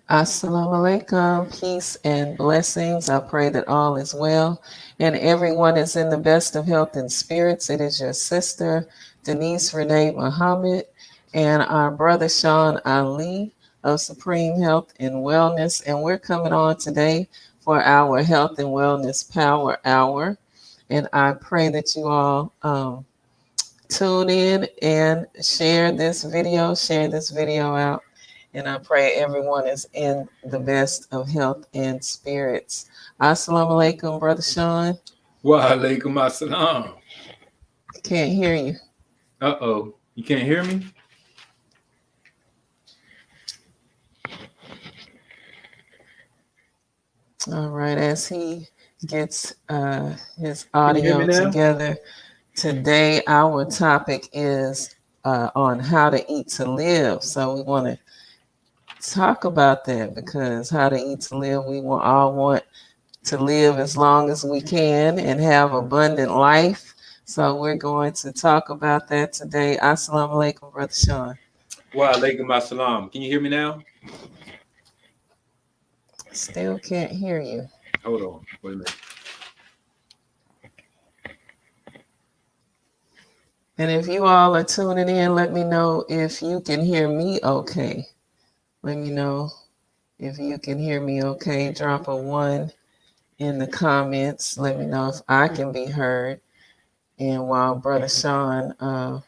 Assalamu alaikum, peace and blessings. I pray that all is well and everyone is in the best of health and spirits. It is your sister, Denise Renee Muhammad, and our brother Sean Ali of Supreme Health and Wellness. And we're coming on today for our Health and Wellness Power Hour. And I pray that you all tune in and share this video out. And I pray everyone is in the best of health and spirits. Assalamu alaikum, Brother Sean. Wa alaikum assalam. Can't hear you. Uh-oh. You can't hear me? All right, as he gets his Can you hear me audio now? together, today our topic is on how to eat to live. So we want to talk about that because how to eat to live, we all want to live as long as we can and have abundant life. So we're going to talk about that today. Assalamu alaikum, Brother Sean. Wa alaikum assalam. Can you hear me now? Still can't hear you. Hold on. Wait a minute. And if you all are tuning in, let me know if you can hear me okay. Let me know if you can hear me okay. Drop a 1 in the comments. Let me know if I can be heard. And while Brother Sean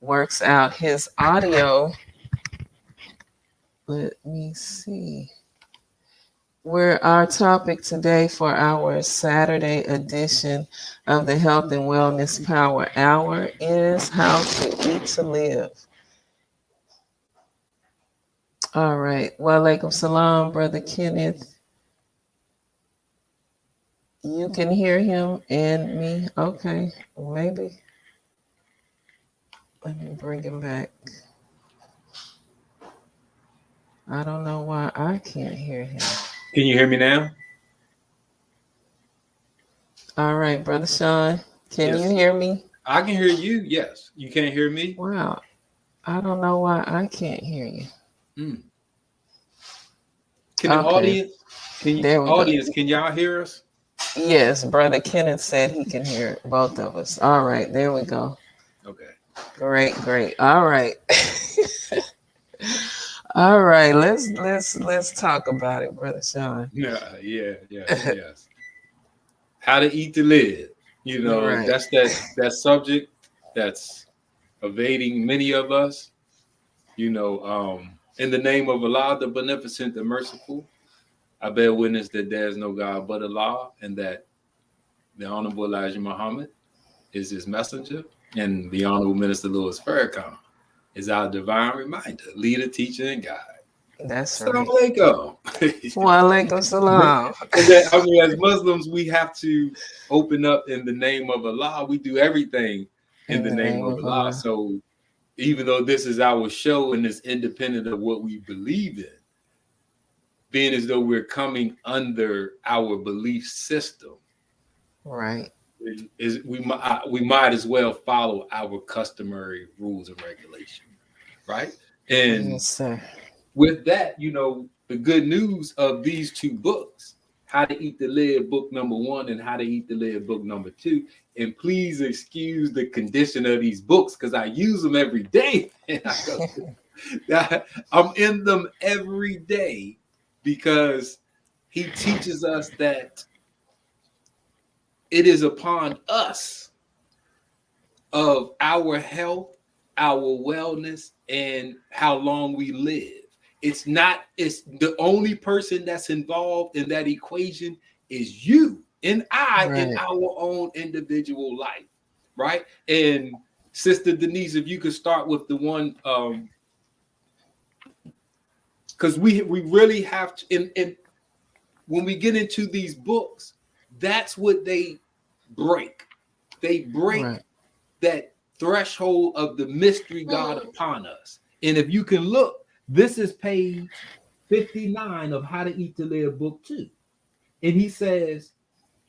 works out his audio, let me see. Where our topic today for our Saturday edition of the Health and Wellness Power Hour is how to eat to live. All right. Wa alaikum salam, Brother Kenneth. You can hear him and me. Okay. Maybe. Let me bring him back. I don't know why I can't hear him. Can you hear me now? All right, Brother Sean. Can Yes. you hear me? I can hear you. Yes. You can't hear me? Wow. I don't know why I can't hear you. Can the Okay. There we go. audience, can y'all hear us? Yes, Brother Kenneth said he can hear both of us. All right, there we go. Okay. Great. All right. All right, let's talk about it, Brother Sean. Yes. How to eat to live. Right. That's that subject that's evading many of us. In the name of Allah, the Beneficent, the Merciful, I bear witness that there is no God but Allah, and that the Honorable Elijah Muhammad is his messenger, and the Honorable Minister Louis Farrakhan is our divine reminder, leader, teacher, and guide. That's Assalamu right. alaikum. Wa alaikum salam. And that, as Muslims, we have to open up in the name of Allah. We do everything in the name of Allah. Allah. So even though this is our show and it's independent of what we believe in, being as though we're coming under our belief system, Right. we might as well follow our customary rules and regulations, right? And Yes, sir. with that, the good news of these two books, How to Eat to Live, book number 1, and How to Eat to Live, book number 2. And please excuse the condition of these books because I use them every day. I'm in them every day because he teaches us that it is upon us of our health, our wellness, and how long we live. It's the only person that's involved in that equation is you and I in our own individual life, right? And Sister Denise, if you could start with the one, because we really have to, and when we get into these books, that's what they break. They break that threshold of the mystery God upon us. And if you can look, this is page 59 of How to Eat to Live, book 2. And he says,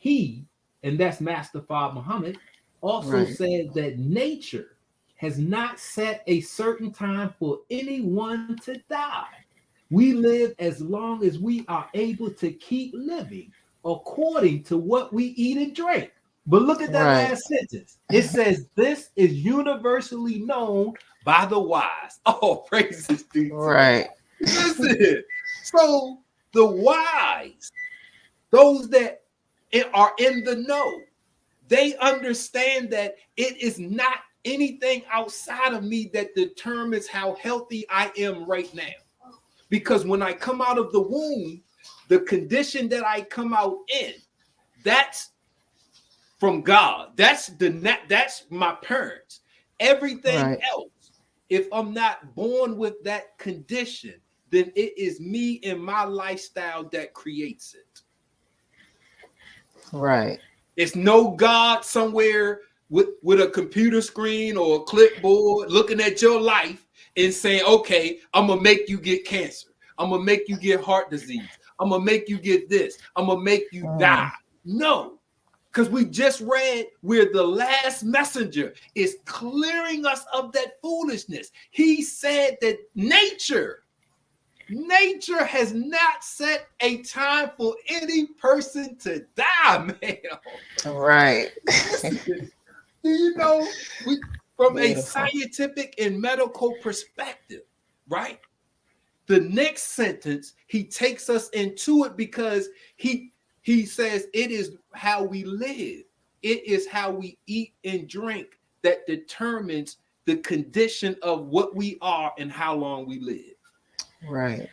and that's Master Fard Muhammad, also said that nature has not set a certain time for anyone to die. We live as long as we are able to keep living according to what we eat and drink. But look at that Right. last sentence. It says, this is universally known by the wise. Oh, praises be to Right. God. Listen, so the wise, those that are in the know, they understand that it is not anything outside of me that determines how healthy I am right now. Because when I come out of the womb, the condition that I come out in, that's from God. That's my parents. Everything Right. else, if I'm not born with that condition, then it is me and my lifestyle that creates it. Right. It's no God somewhere with a computer screen or a clipboard looking at your life and saying, okay, I'm going to make you get cancer. I'm going to make you get heart disease. I'm going to make you get this. I'm going to make you die. No, because we just read where the last messenger is clearing us of that foolishness. He said that nature has not set a time for any person to die, man. Right. Do you know, from a Beautiful. scientific and medical perspective, right? The next sentence, he takes us into it because he says it is how we live. It is how we eat and drink that determines the condition of what we are and how long we live. Right.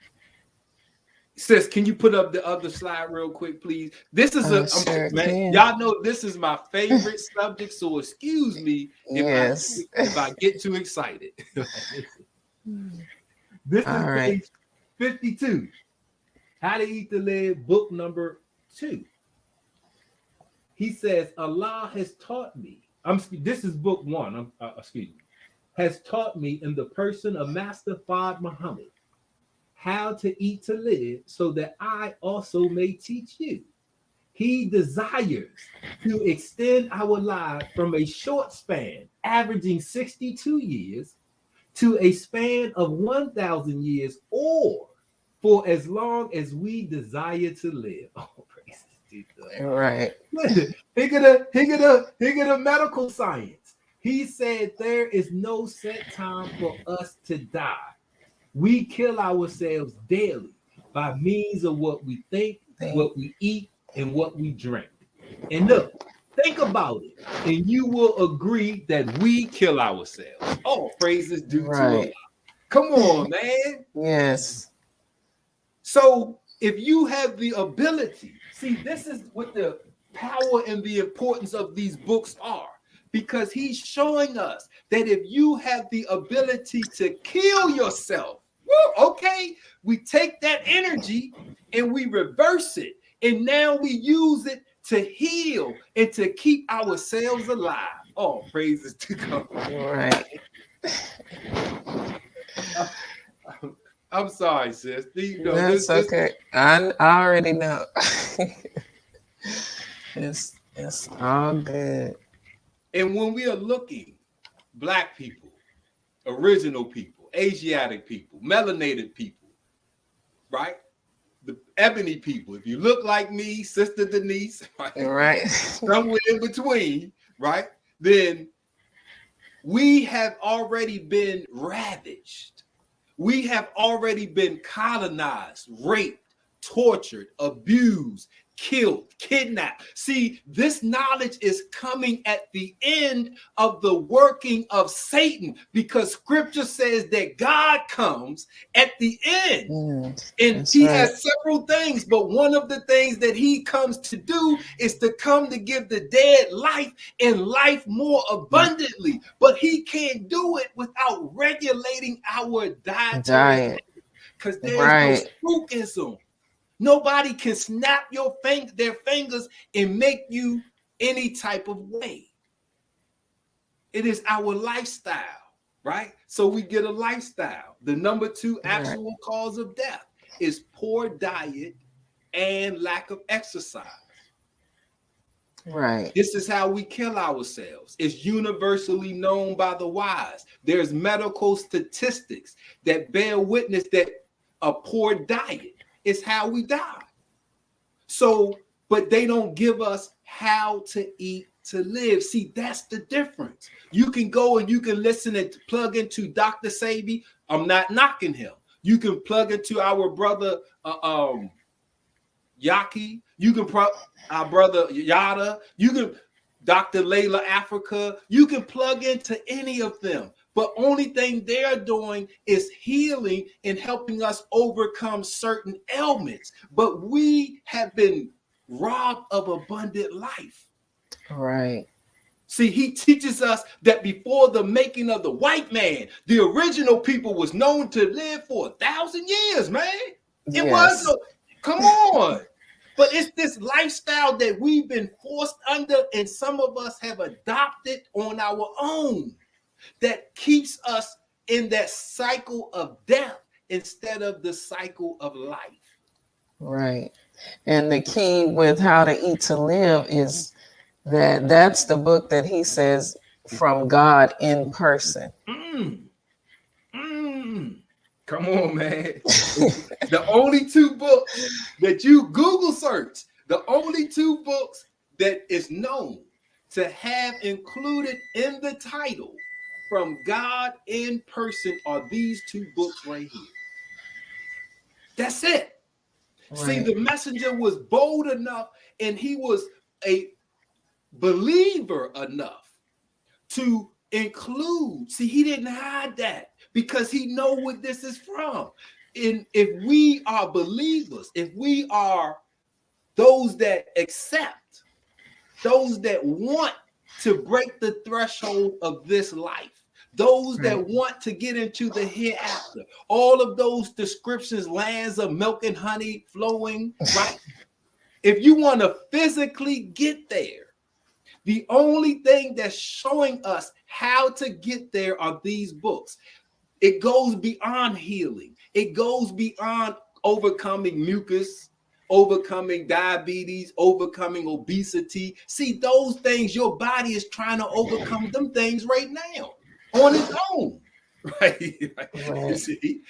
Sis, can you put up the other slide real quick, please? This is Sure man, can. y'all know this is my favorite subject, so excuse me Yes. if I get too excited. This All is right. page 52. How to Eat to Live, book number 2. He says, Allah has taught me. This is book 1. Excuse me. Has taught me in the person of Master Fard Muhammad how to eat to live, so that I also may teach you. He desires to extend our lives from a short span, averaging 62 years, to a span of 1,000 years, or for as long as we desire to live. Oh, praise God. Right. Think of the medical science. He said there is no set time for us to die. We kill ourselves daily by means of what we think, what we eat, and what we drink. And look, think about it, and you will agree that we kill ourselves. All praises due to Allah. Come on, man. Yes. So if you have the ability, see, this is what the power and the importance of these books are, because he's showing us that if you have the ability to kill yourself, okay, we take that energy and we reverse it, and now we use it to heal and to keep ourselves alive. Oh, praises to God. Right. I'm sorry, sis. That's okay. I already know. It's all good. And when we are looking, Black people, original people, Asiatic people, melanated people, right? The ebony people. If you look like me, Sister Denise, right? Somewhere in between, right? Then we have already been ravaged. We have already been colonized, raped, tortured, abused, killed, kidnapped. See, this knowledge is coming at the end of the working of Satan, because scripture says that God comes at the end. And he has several things, but one of the things that he comes to do is to come to give the dead life and life more abundantly. But he can't do it without regulating our diet, because there's no spookism. Nobody can snap their fingers and make you any type of way. It is our lifestyle, right? So we get a lifestyle. The number 2 actual cause of death is poor diet and lack of exercise. Right. This is how we kill ourselves. It's universally known by the wise. There's medical statistics that bear witness that a poor diet. It's how we die. So, but they don't give us how to eat to live. See, that's the difference. You can go and you can listen and plug into Dr. Sabi. I'm not knocking him. You can plug into our brother Yaki. You can our brother Yada. You can Dr. Layla Africa. You can plug into any of them. But only thing they're doing is healing and helping us overcome certain ailments. But we have been robbed of abundant life. Right. See, he teaches us that before the making of the white man, the original people was known to live for 1,000 years, man. It Yes. was, come on. But it's this lifestyle that we've been forced under, and some of us have adopted on our own, that keeps us in that cycle of death instead of the cycle of life. Right. And the key with How to Eat to Live is that's the book that he says from God in person. Come on, man. The only two books that you Google search, the only two books that is known to have included in the title from God in person are these two books right here. That's it. Right. See, the messenger was bold enough and he was a believer enough to include. See, he didn't hide that because he know what this is from. And if we are believers, if we are those that accept, those that want to break the threshold of this life, those that want to get into the hereafter, all of those descriptions, lands of milk and honey flowing, right? If you want to physically get there, the only thing that's showing us how to get there are these books. It goes beyond healing. It goes beyond overcoming mucus, overcoming diabetes, overcoming obesity. See, those things, your body is trying to overcome them things right now on its own. Right. You see,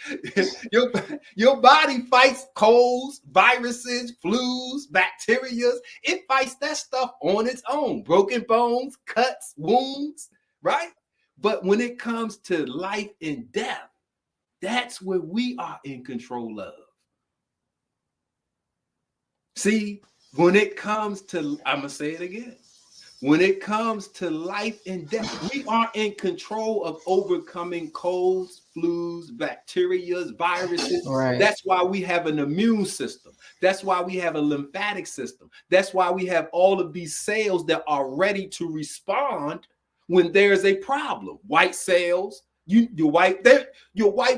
your body fights colds, viruses, flus, bacteria. It fights that stuff on its own. Broken bones, cuts, wounds, right? But when it comes to life and death, that's where we are in control of. See, when it comes to, I'm going to say it again. When it comes to life and death, we are in control of overcoming colds, flus, bacteria, viruses. Right. That's why we have an immune system. That's why we have a lymphatic system. That's why we have all of these cells that are ready to respond when there's a problem. White cells, your white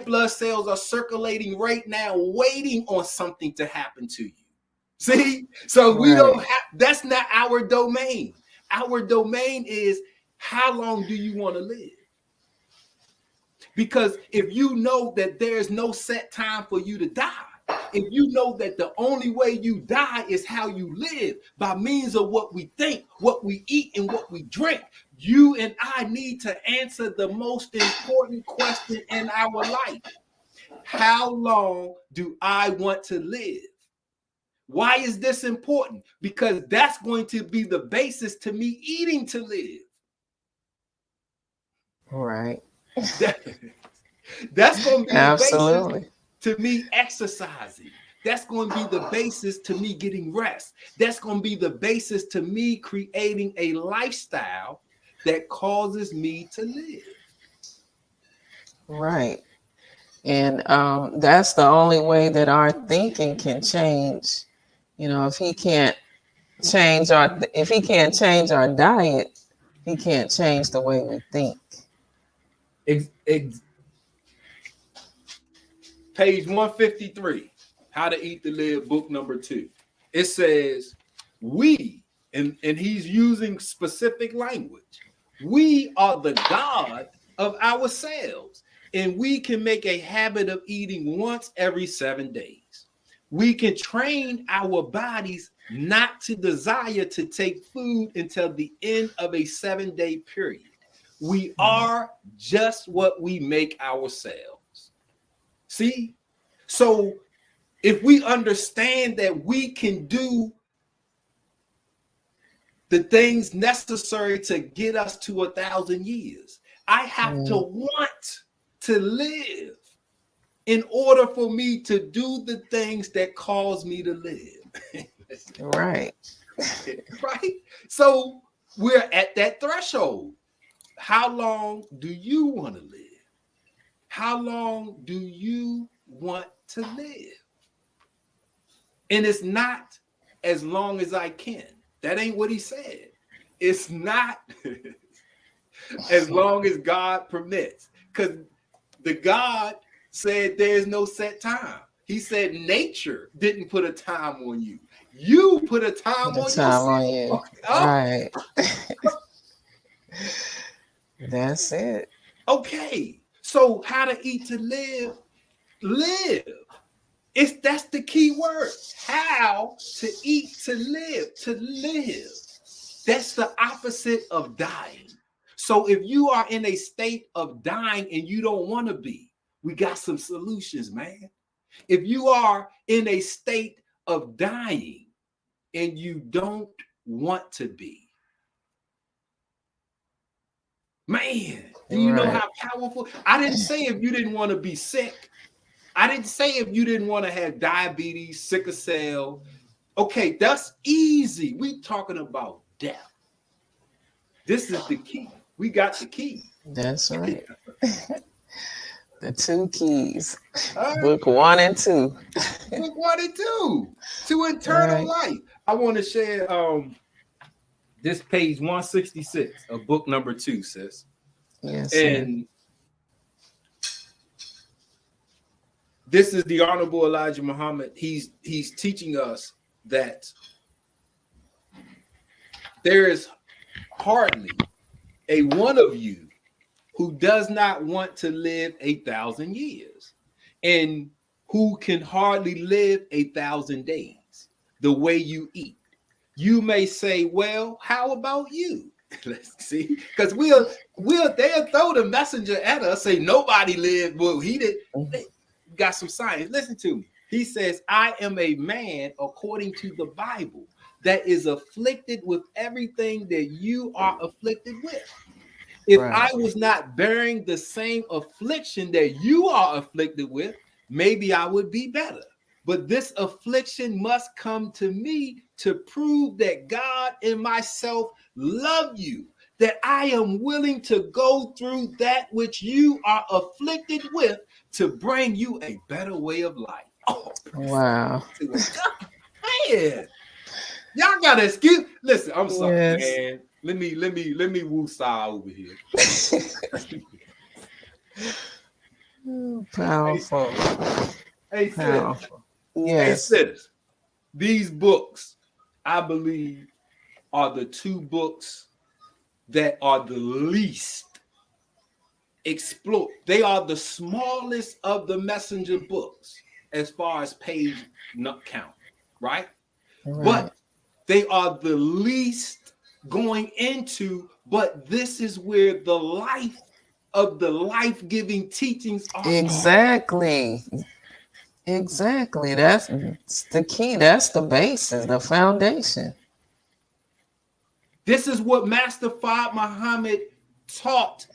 blood cells are circulating right now, waiting on something to happen to you. See, so we don't have, that's not our domain. Our domain is how long do you want to live? Because if you know that there's no set time for you to die, if you know that the only way you die is how you live, by means of what we think, what we eat, and what we drink, you and I need to answer the most important question in our life. How long do I want to live? Why is this important? Because that's going to be the basis to me eating to live. Right. That's going to be Absolutely. the basis to me exercising. That's going to be the basis to me getting rest. That's going to be the basis to me creating a lifestyle that causes me to live. Right. And that's the only way that our thinking can change. You know, if he can't change our diet, he can't change the way we think. Page 153, How to Eat to Live, book number 2. It says, we, and he's using specific language, we are the God of ourselves, and we can make a habit of eating once every 7 days. We can train our bodies not to desire to take food until the end of a 7-day period. We are just what we make ourselves. See? So if we understand that we can do the things necessary to get us to 1,000 years, I have to want to live in order for me to do the things that cause me to live. Right. Right? So we're at that threshold. How long do you want to live? How long do you want to live? And it's not as long as I can. That ain't what he said. It's not as long as God permits. Because the God said there's no set time. He said nature didn't put a time on you. You put a time The on time yourself. on you. Oh, Right. That's it. okay. So how to eat to live? Live. That's the key word. How to eat to live. To live. That's the opposite of dying. So if you are in a state of dying and you don't want to be, we got some solutions, man. If you are in a state of dying and you don't want to be, man, do you know how powerful? I didn't say if you didn't want to be sick. I didn't say if you didn't want to have diabetes, sickle cell. Okay, that's easy. We talking about death. This is the key. We got the key. That's right. The two keys. All right. Book 1 and 2. Book 1 and 2 to eternal life. I want to share this page 166 of book number 2, sis. Yes. And this is the Honorable Elijah Muhammad. He's teaching us that there is hardly a one of you who does not want to live 1,000 years and who can hardly live 1,000 days the way you eat. You may say, well, how about you? Let's see, because they'll throw the messenger at us, say nobody lived. Well, he did. They got some science. Listen to me. He says, I am a man, according to the Bible, that is afflicted with everything that you are afflicted with. If I was not bearing the same affliction that you are afflicted with, maybe I would be better. But this affliction must come to me to prove that God and myself love you, that I am willing to go through that which you are afflicted with to bring you a better way of life. Oh, wow. Man, y'all got to excuse. Listen, I'm sorry, man. Let me woo-saw over here. Powerful. Hey, powerful. Yes. Hey, sis, these books, I believe, are the 2 books that are the least explored. They are the smallest of the messenger books as far as page count, right? But they are the least going into, but this is where the life of the life-giving teachings are. Exactly. That's the key. That's the basis, the foundation. This is what Master Fard Muhammad taught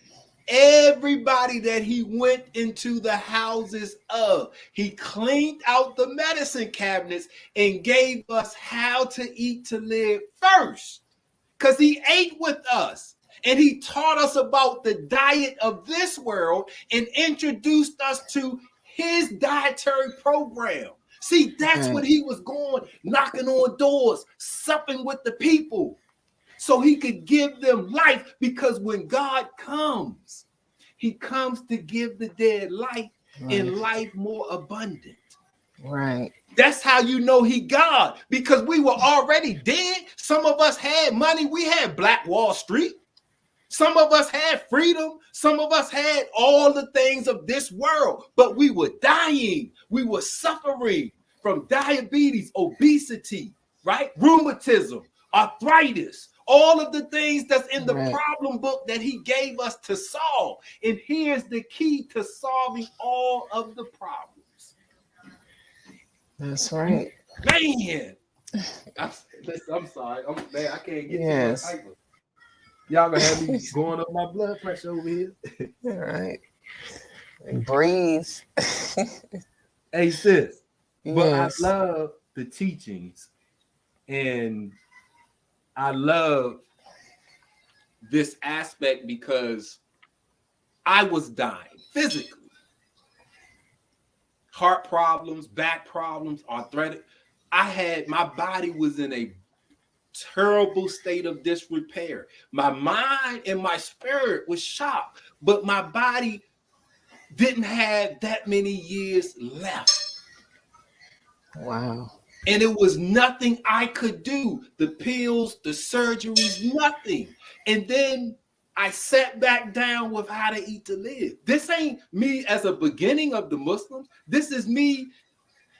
everybody that he went into the houses of. He cleaned out the medicine cabinets and gave us how to eat to live first, because he ate with us and he taught us about the diet of this world and introduced us to his dietary program. See, that's what he was going, knocking on doors, supping with the people so he could give them life, because when God comes, he comes to give the dead life and life more abundant. Right. That's how you know he God, because we were already dead. Some of us had money. We had Black Wall Street. Some of us had freedom. Some of us had all the things of this world, but we were dying. We were suffering from diabetes, obesity, right? Rheumatism, arthritis, all of the things that's in the problem book that he gave us to solve. And here's the key to solving all of the problems. That's right. Man, I'm sorry. Man, I can't get too much Yes. hyper. Y'all gonna have me going up my blood pressure over here. All right. Breathe. Hey, sis, but I Yes. love the teachings and I love this aspect because I was dying physically. Heart problems, back problems, arthritic. My body was in a terrible state of disrepair. My mind and my spirit was shocked, but my body didn't have that many years left. Wow. And it was nothing I could do. The pills, the surgeries, nothing. And then I sat back down with How to Eat to Live. This ain't me as a beginning of the Muslims. This is me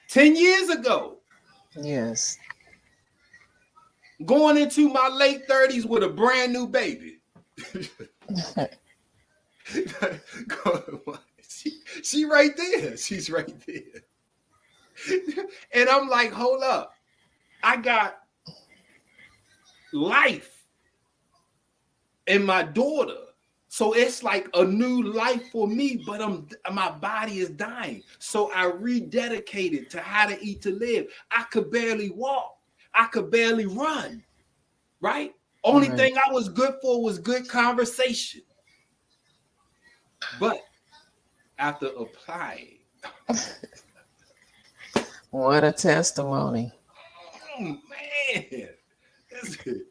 10 years ago, Yes. going into my late 30s with a brand new baby. she right there. She's right there. And I'm like, hold up. I got life in my daughter. So it's like a new life for me, but my body is dying. So I rededicated to How to Eat to Live. I could barely walk. I could barely run, right? Only thing I was good for was good conversation. But after applying, What a testimony. oh man, this is,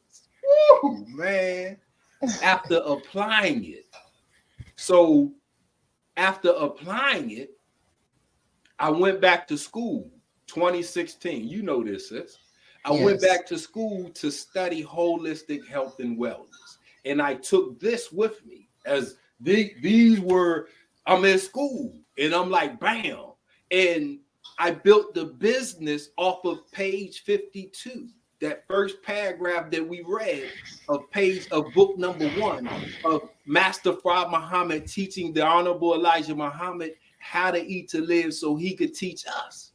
woo, man. After applying it. So after applying it, I went back to school 2016. You know this, sis. I went back to school to study holistic health and wellness. And I took this with me as these were, I'm in school and I'm like, bam. And I built the business off of page 52. That first paragraph that we read of book number 1 of Master Fard Muhammad teaching the Honorable Elijah Muhammad how to eat to live so he could teach us,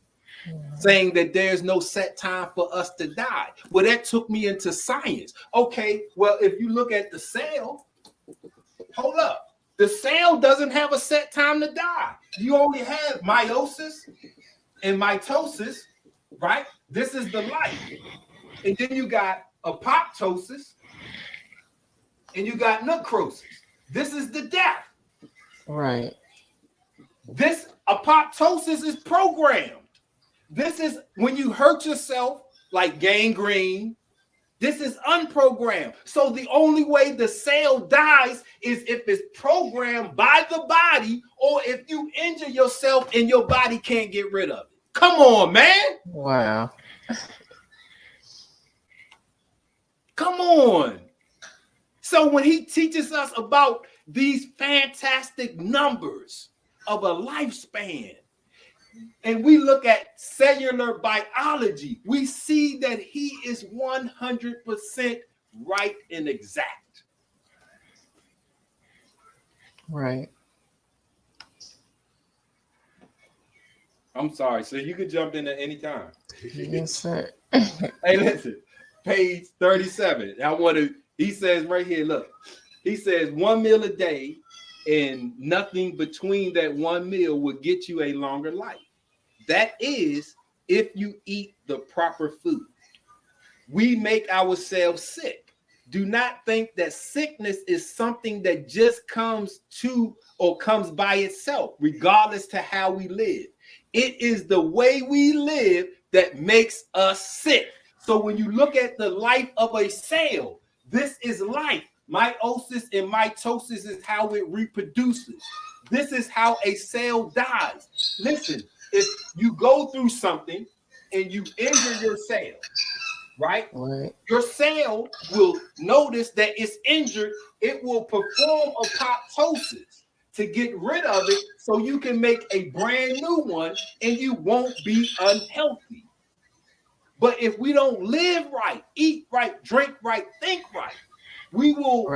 saying that there's no set time for us to die. Well, that took me into science. Okay, well, if you look at the cell, hold up. The cell doesn't have a set time to die. You only have meiosis and mitosis, right? This is the life. And then you got apoptosis and you got necrosis. This is the death. Right. This apoptosis is programmed. This is when you hurt yourself, like gangrene. This is unprogrammed. So the only way the cell dies is if it's programmed by the body or if you injure yourself and your body can't get rid of it. Come on, man. Wow. Come on. So when he teaches us about these fantastic numbers of a lifespan, and we look at cellular biology, we see that he is 100% right and exact. Right. I'm sorry, so you could jump in at any time. Yes, sir. Hey, listen, page 37. He says right here, look, he says 1 meal a day and nothing between that one meal will get you a longer life. That is, if you eat the proper food. We make ourselves sick. Do not think that sickness is something that just comes to or comes by itself, regardless to how we live. It is the way we live that makes us sick. So when you look at the life of a cell, this is life. Meiosis and mitosis is how it reproduces. This is how a cell dies. Listen, if you go through something and you injure your cell, right? Your cell will notice that it's injured. It will perform apoptosis to get rid of it so you can make a brand new one and you won't be unhealthy. But if we don't live right, eat right, drink right, think right, we will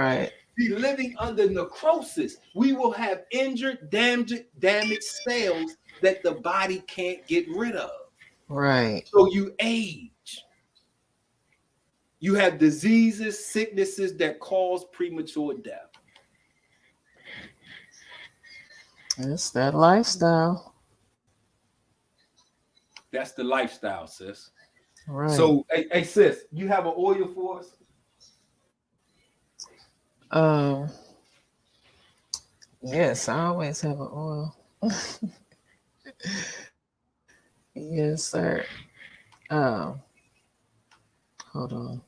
be living under necrosis. We will have injured, damaged cells that the body can't get rid of. Right. So you age. You have diseases, sicknesses that cause premature death. It's that lifestyle. That's the lifestyle, sis. Right. So, hey, sis, you have an oil for us? Um, yes, I always have an oil. Yes, sir. Um, hold on.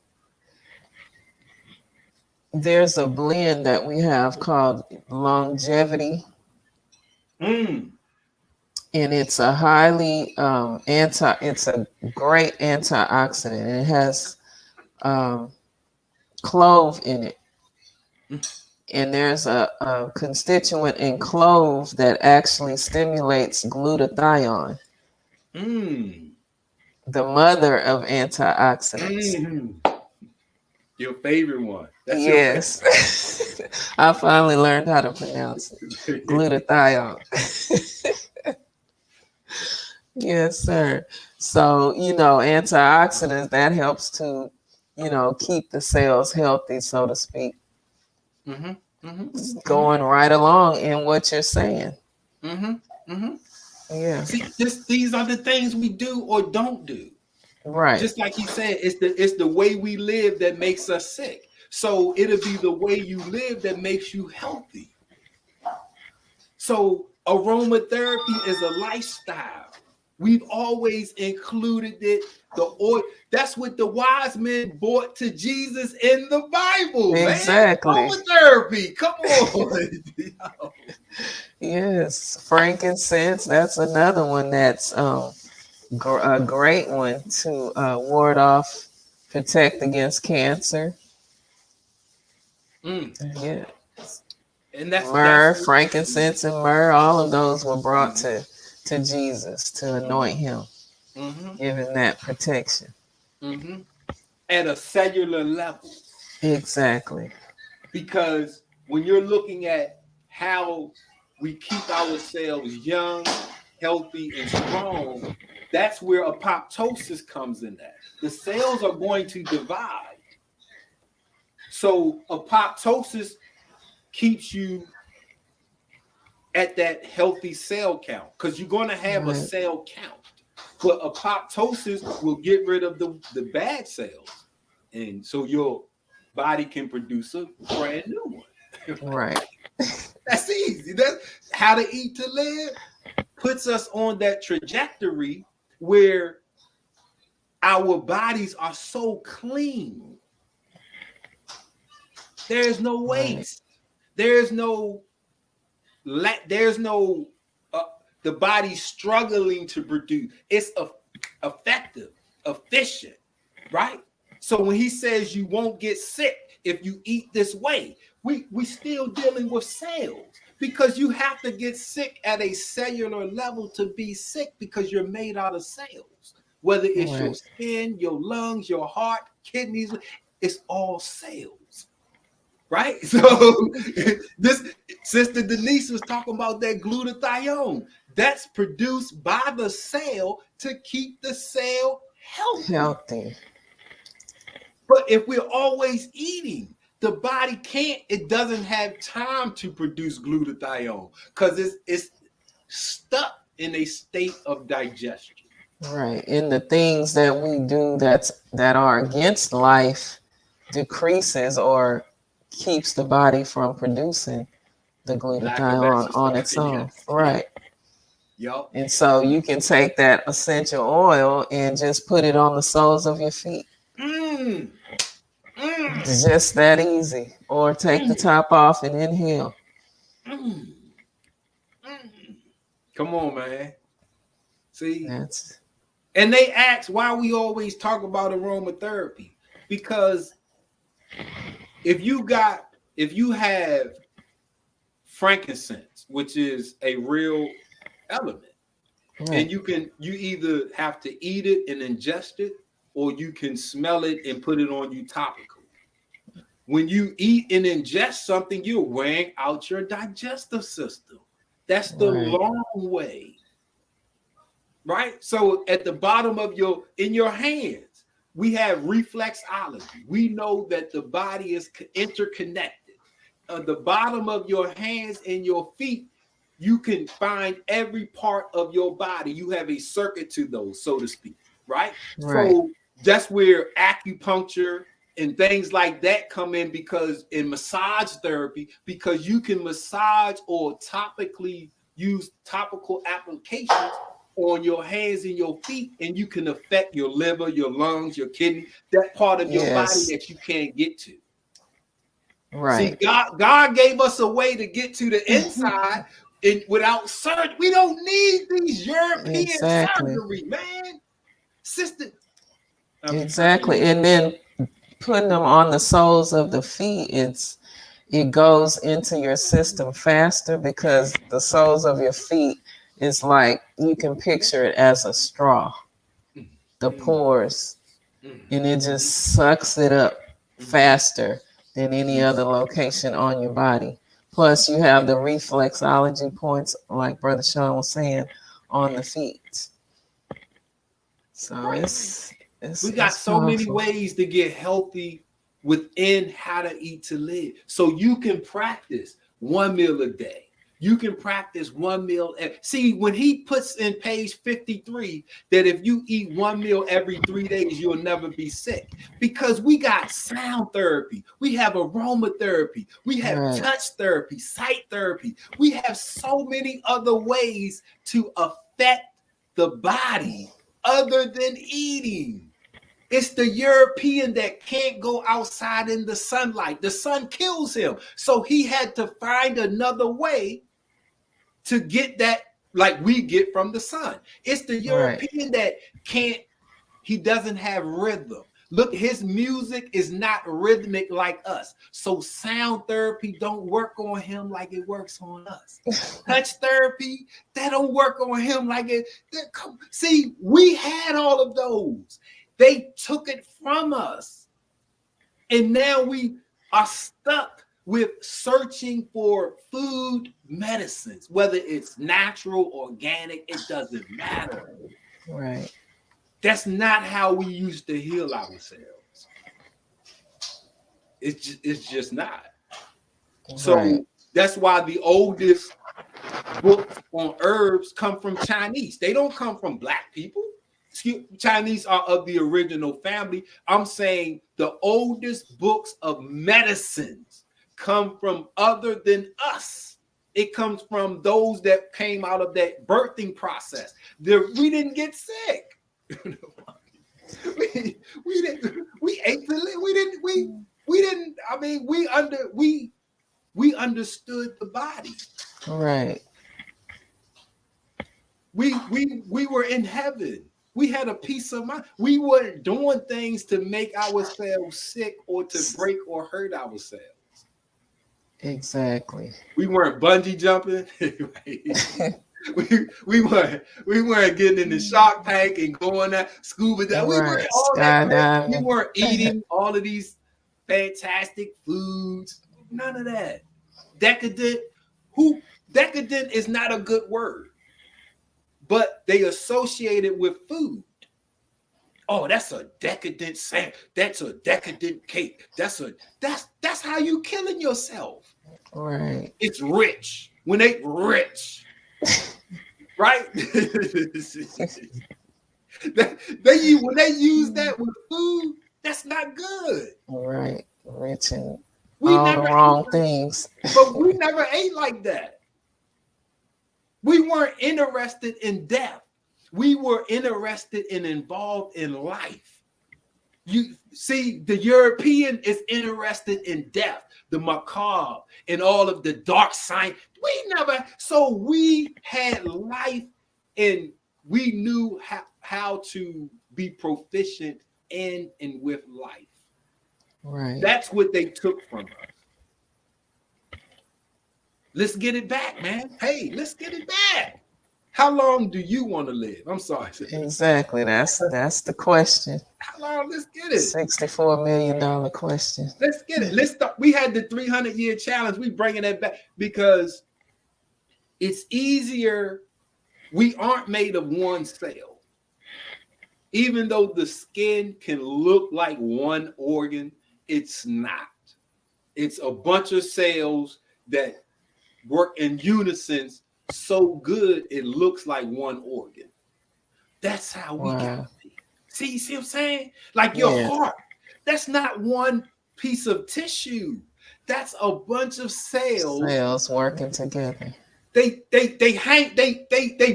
There's a blend that we have called longevity, Mm. and it's a highly it's a great antioxidant. It has um, clove in it. And there's a constituent in clove that actually stimulates glutathione, Mm. the mother of antioxidants. Mm. Your favorite one. That's your favorite. Yes. I finally learned how to pronounce it. Glutathione. Yes, sir. So, antioxidants, that helps to, keep the cells healthy, so to speak. Mm-hmm. Mm-hmm. Going right along in what you're saying. Mm-hmm. Mm-hmm. Yeah. See, these are the things we do or don't do. Right. Just like he said, it's the way we live that makes us sick. So it'll be the way you live that makes you healthy. So aromatherapy is a lifestyle. We've always included it. The oil, that's what the wise men brought to Jesus in the Bible, man. Exactly. Aromatherapy. Come on. Yes. Frankincense, that's another one that's a great one to ward off, protect against cancer. Mm. Yeah. And that's Myrrh, frankincense, and myrrh, all of those were brought to Jesus to anoint him, mm-hmm, giving that protection. mm-hmm. At a cellular level. Exactly. Because when you're looking at how we keep ourselves young, healthy, and strong, that's where apoptosis comes in at. The cells are going to divide. So apoptosis keeps you at that healthy cell count because you're going to have a Right. cell count. But apoptosis will get rid of the bad cells. And so your body can produce a brand new one. Right. That's easy. That's how to eat to live puts us on that trajectory where our bodies are so clean. There's no Right. waste. There's no there's no uh, the body struggling to produce. It's effective, efficient, right? So when he says you won't get sick if you eat this way, we still dealing with cells because you have to get sick at a cellular level to be sick because you're made out of cells. Whether it's your Right. skin, your lungs, your heart, kidneys, it's all cells. Right? So this Sister Denise was talking about that glutathione that's produced by the cell to keep the cell healthy. Healthy. But if we're always eating, the body can't, it doesn't have time to produce glutathione because it's stuck in a state of digestion. Right. And the things that we do that are against life decreases or keeps the body from producing the Lack of glutathione on exercise. its own. Yes. Right. Yup. And so you can take that essential oil and just put it on the soles of your feet. Mm, It's mm, just that easy. Or take the mm, top off and inhale. mm, mm. Come on, man. See? That's And they ask why we always talk about aromatherapy. Because if you have frankincense, which is a real element, and right. you either have to eat it and ingest it, or you can smell it and put it on you topical. When you eat and ingest something, you're wearing out your digestive system. That's the Right. long way. right? So at the bottom of in your hands, we have reflexology. We know that the body is interconnected. The bottom of your hands and your feet, you can find every part of your body. You have a circuit to those, so to speak, right? Right. So that's where acupuncture and things like that come in, because in massage therapy, because you can massage or topically use topical applications on your hands and your feet, and you can affect your liver, your lungs, your kidney, that part of your body Yes. that you can't get to. See, Right. God gave us a way to get to the inside and without surgery. We don't need these European Exactly. surgery, man. Sister, I'm trying to Exactly. And then putting them on the soles of the feet, it goes into your system faster because the soles of your feet is like you can picture it as a straw, the pores, and it just sucks it up faster than any other location on your body. Plus, you have the reflexology points, like Brother Sean was saying, on the feet. So We got it's so many powerful. ways to get healthy within How to Eat to Live. So you can practice one meal a day. You can practice one meal. See, when he puts in page 53 that if you eat one meal every 3 days, you'll never be sick. Because we got sound therapy, we have aromatherapy, we have Right. touch therapy, sight therapy. We have so many other ways to affect the body other than eating. It's the European that can't go outside in the sunlight. The sun kills him. So he had to find another way to get that, like we get from the sun. It's the Right. European that he doesn't have rhythm. Look, his music is not rhythmic like us. So sound therapy don't work on him like it works on us. Touch therapy, that don't work on him like it. See, we had all of those. They took it from us. And now we are stuck with searching for food medicines, whether it's natural, organic, it doesn't matter. Right. That's not how we used to heal ourselves. It's just not. So Right. that's why the oldest books on herbs come from Chinese. They don't come from Black people. Chinese are of the original family. I'm saying the oldest books of medicines come from other than us. It comes from those that came out of that birthing process. We didn't get sick. we didn't. We ate the. We didn't. I mean, we understood the body. Right. We were in heaven. We had a peace of mind. We weren't doing things to make ourselves sick or to break or hurt ourselves. Exactly. We weren't bungee jumping. we weren't getting in the shark tank and going out scuba diving. We weren't Right. all that crazy. We Skydiving. weren't eating all of these fantastic foods. None of that. Decadent. Decadent is not a good word, but they associate it with food. Oh, that's a decadent sandwich. That's a decadent cake. That's how you killing yourself. Right. It's rich. When they rich, right? When they use that with food, that's not good. Right. Rich in We all the never wrong ate, things. but we never ate like that. We weren't interested in death. We were interested and involved in life. You see, the European is interested in death, the macabre, and all of the dark science. So we had life, and we knew how to be proficient in and with life. Right. That's what they took from us. Let's get it back, man. Hey, let's get it back. How long do you want to live? I'm sorry. Exactly. That's the question. How long? Let's get it. $64 million question. Let's get it. Let's start. We had the 300-year challenge. We bringing that back because it's easier We aren't made of one cell. Even though the skin can look like one organ, it's not. It's a bunch of cells that work in unison so good it looks like one organ. That's how we got Wow. to be. See what I'm saying? Like your Yes. heart, that's not one piece of tissue. That's a bunch of cells. Cells working together. They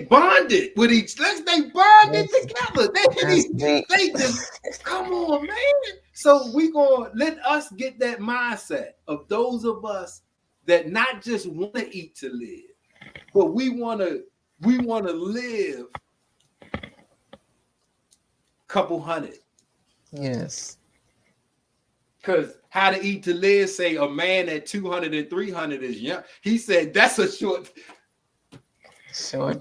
bonded with each other. They bonded Yes. together. That's deep. They just come on, man. So we gonna let us get that mindset of those of us that not just want to eat to live, but we wanna live a couple hundred. Yes. Because How to Eat to Live say a man at 200 and 300 is young. He said that's a short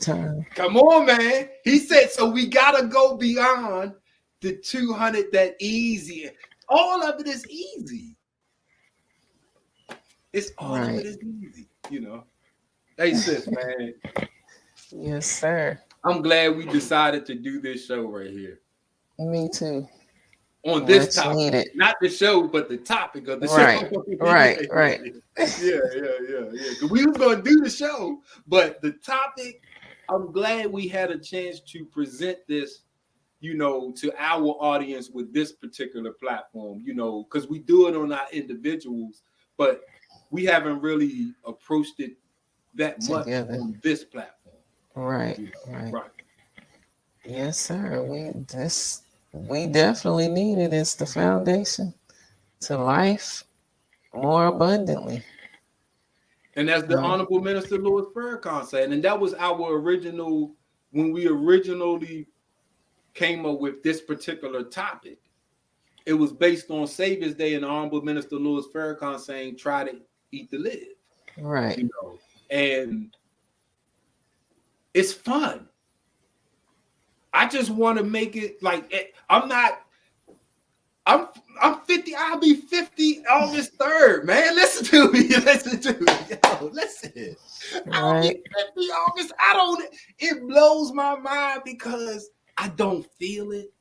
time. Come on, man. He said, so we got to go beyond the 200 that easy. All of it is easy. It's all of it is easy, you know. Hey, sis, man. Yes, sir. I'm glad we decided to do this show right here. Me too. On this topic. Not the show, but the topic of the show. Right. Yeah. We was going to do the show, but the topic, I'm glad we had a chance to present this, you know, to our audience with this particular platform, you know, because we do it on our individuals, but we haven't really approached it that much on this platform. Right, you know, right. Yes, sir. We definitely need it. It's the foundation to life more abundantly. And as the Honorable Minister Louis Farrakhan said, and that was our original, when we originally came up with this particular topic, it was based on Savior's Day and the Honorable Minister Louis Farrakhan saying, try to eat to live. Right. You know, and it's fun. I just want to make it like, I'm 50. I'll be 50 August 3rd, man. Listen to me. Yo, listen. I'll be 50 August. It blows my mind because I don't feel it.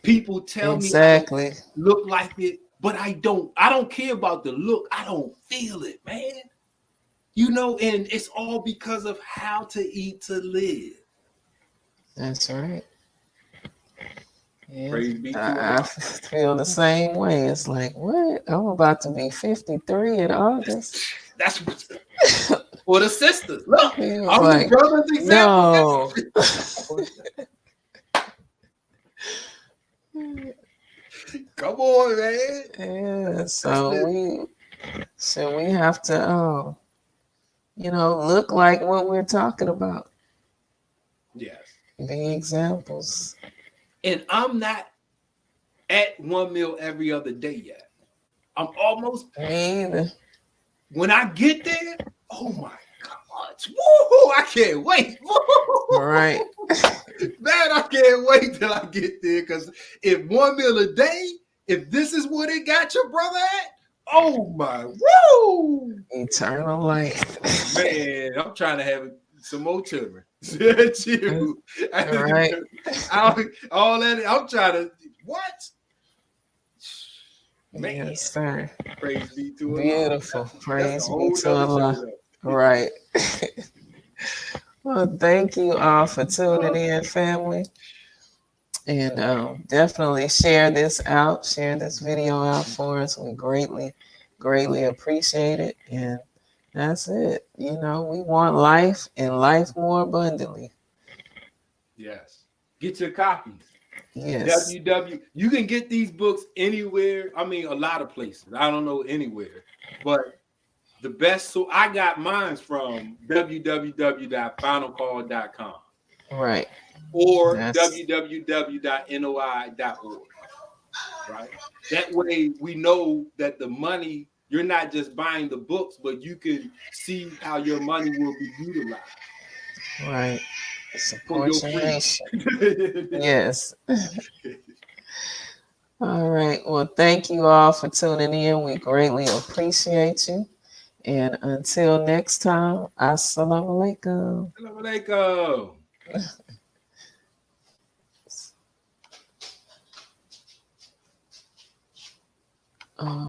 People tell me I don't look like it, but I don't care about the look. I don't feel it, man. You know, and it's all because of how to eat to live. That's right. Yeah, Praise be to I feel the same way. It's like, what? I'm about to be 53 in August. That's for the sisters. Look, I'm like, the brother's example. No. Come on, man. Yeah, so we have to you know, look like what we're talking about. Yes. Be examples. And I'm not at one meal every other day yet. I'm almost. Me either. When I get there, oh my God. Woo! I can't wait. All right. Man, I can't wait till I get there. Because if one meal a day, if this is what it got your brother at, oh my, woo! Eternal life. Man, I'm trying to have some more children. All right. All that. I'm trying to what? Man. Yes, sir. Praise be to Allah. Beautiful. Praise be to Allah. Right. Well, thank you all for tuning in, family. And definitely share this out. Share this video out for us. We greatly appreciate it. And that's it. You know, we want life and life more abundantly. Yes. Get your copies. Yes. You can get these books anywhere. I mean, a lot of places. I don't know anywhere. But the best, so I got mine from www.finalcall.com. Right. Or www.noi.org. Right. That way we know that the money, you're not just buying the books, but you can see how your money will be utilized. Right. Support your nation. Yes. All right. Well, thank you all for tuning in. We greatly appreciate you. And until next time, assalamu alaikum. Assalamu alaikum. Um,